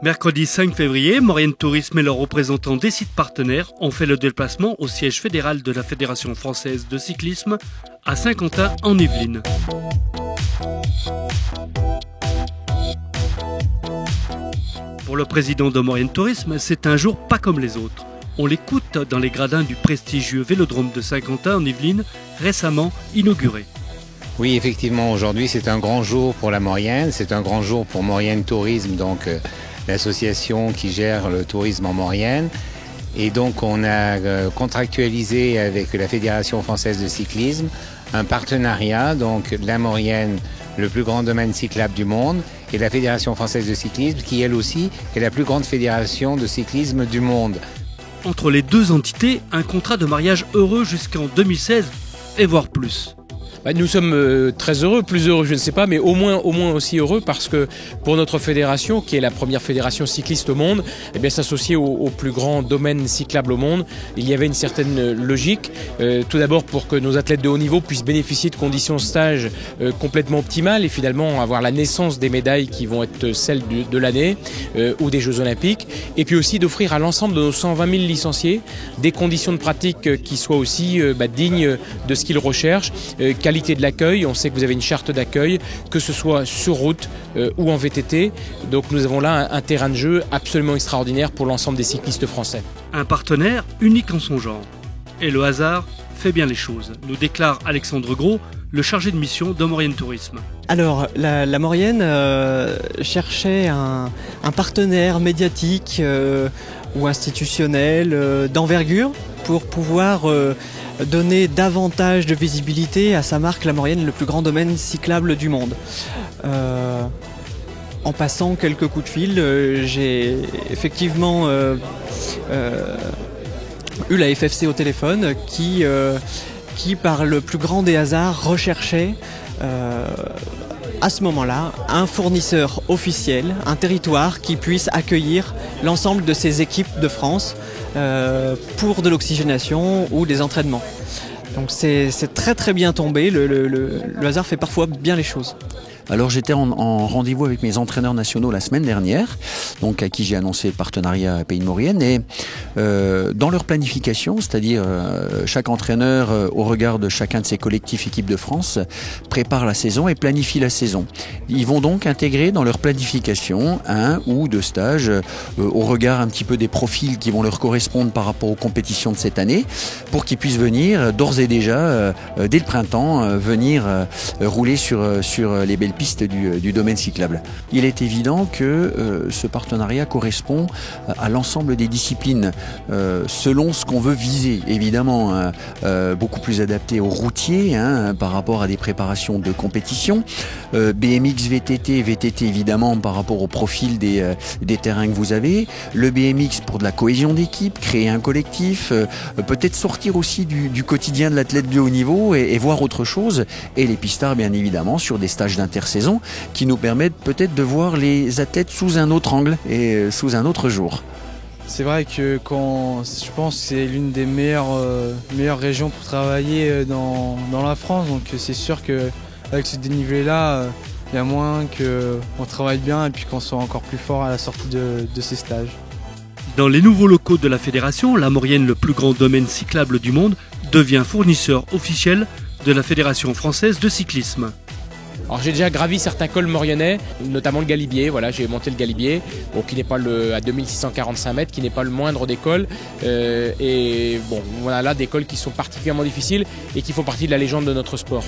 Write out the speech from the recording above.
Mercredi 5 février, Maurienne Tourisme et leurs représentants des sites partenaires ont fait le déplacement au siège fédéral de la Fédération française de cyclisme à Saint-Quentin en Yvelines. Pour le président de Maurienne Tourisme, c'est un jour pas comme les autres. On l'écoute dans les gradins du prestigieux vélodrome de Saint-Quentin en Yvelines, récemment inauguré. Oui, effectivement, aujourd'hui c'est un grand jour pour la Maurienne, c'est un grand jour pour Maurienne Tourisme, donc l'association qui gère le tourisme en Maurienne. Et donc on a contractualisé avec la Fédération française de cyclisme un partenariat, donc la Maurienne, le plus grand domaine cyclable du monde, et la Fédération française de cyclisme qui elle aussi est la plus grande fédération de cyclisme du monde. Entre les deux entités, un contrat de mariage heureux jusqu'en 2016 et voire plus. Nous sommes très heureux, plus heureux je ne sais pas, mais au moins aussi heureux parce que pour notre fédération, qui est la première fédération cycliste au monde, s'associer au plus grand domaine cyclable au monde, il y avait une certaine logique. Tout d'abord pour que nos athlètes de haut niveau puissent bénéficier de conditions de stage complètement optimales et finalement avoir la naissance des médailles qui vont être celles de l'année ou des Jeux Olympiques. Et puis aussi d'offrir à l'ensemble de nos 120 000 licenciés des conditions de pratique qui soient aussi dignes de ce qu'ils recherchent. Qualité de l'accueil, on sait que vous avez une charte d'accueil, que ce soit sur route ou en VTT. Donc nous avons là un terrain de jeu absolument extraordinaire pour l'ensemble des cyclistes français. Un partenaire unique en son genre. Et le hasard fait bien les choses, nous déclare Alexandre Gros, le chargé de mission de Maurienne Tourisme. Alors, la Maurienne cherchait un partenaire médiatique ou institutionnel d'envergure pour pouvoir donner davantage de visibilité à sa marque La Maurienne, le plus grand domaine cyclable du monde. En passant quelques coups de fil, j'ai effectivement eu la FFC au téléphone qui par le plus grand des hasards recherchait à ce moment-là un fournisseur officiel, un territoire qui puisse accueillir l'ensemble de ces équipes de France pour de l'oxygénation ou des entraînements. Donc c'est très bien tombé, le hasard fait parfois bien les choses. Alors j'étais en rendez-vous avec mes entraîneurs nationaux la semaine dernière, donc à qui j'ai annoncé le partenariat Pays de Maurienne, et dans leur planification, c'est-à-dire chaque entraîneur au regard de chacun de ses collectifs équipes de France prépare la saison et planifie la saison. Ils vont donc intégrer dans leur planification un ou deux stages au regard un petit peu des profils qui vont leur correspondre par rapport aux compétitions de cette année, pour qu'ils puissent venir d'ores et déjà dès le printemps venir rouler sur les belles pistes du domaine cyclable. Il est évident que ce partenariat correspond à l'ensemble des disciplines selon ce qu'on veut viser. Évidemment, beaucoup plus adapté aux routiers par rapport à des préparations de compétition. BMX, VTT évidemment par rapport au profil des terrains que vous avez. Le BMX pour de la cohésion d'équipe, créer un collectif, peut-être sortir aussi du quotidien de l'athlète de haut niveau et voir autre chose. Et les pistards bien évidemment sur des stages d'intersaison qui nous permettent peut-être de voir les athlètes sous un autre angle et sous un autre jour. C'est vrai que je pense que c'est l'une des meilleures régions pour travailler dans la France, donc c'est sûr qu'avec ce dénivelé-là, il y a moyen qu'on travaille bien et puis qu'on soit encore plus fort à la sortie de ces stages. Dans les nouveaux locaux de la Fédération, la Maurienne, le plus grand domaine cyclable du monde, devient fournisseur officiel de la Fédération française de cyclisme. Alors j'ai déjà gravi certains cols mauriennais, notamment le Galibier, voilà, j'ai monté le Galibier, qui n'est pas à 2645 mètres, qui n'est pas le moindre des cols, et bon, voilà là des cols qui sont particulièrement difficiles et qui font partie de la légende de notre sport.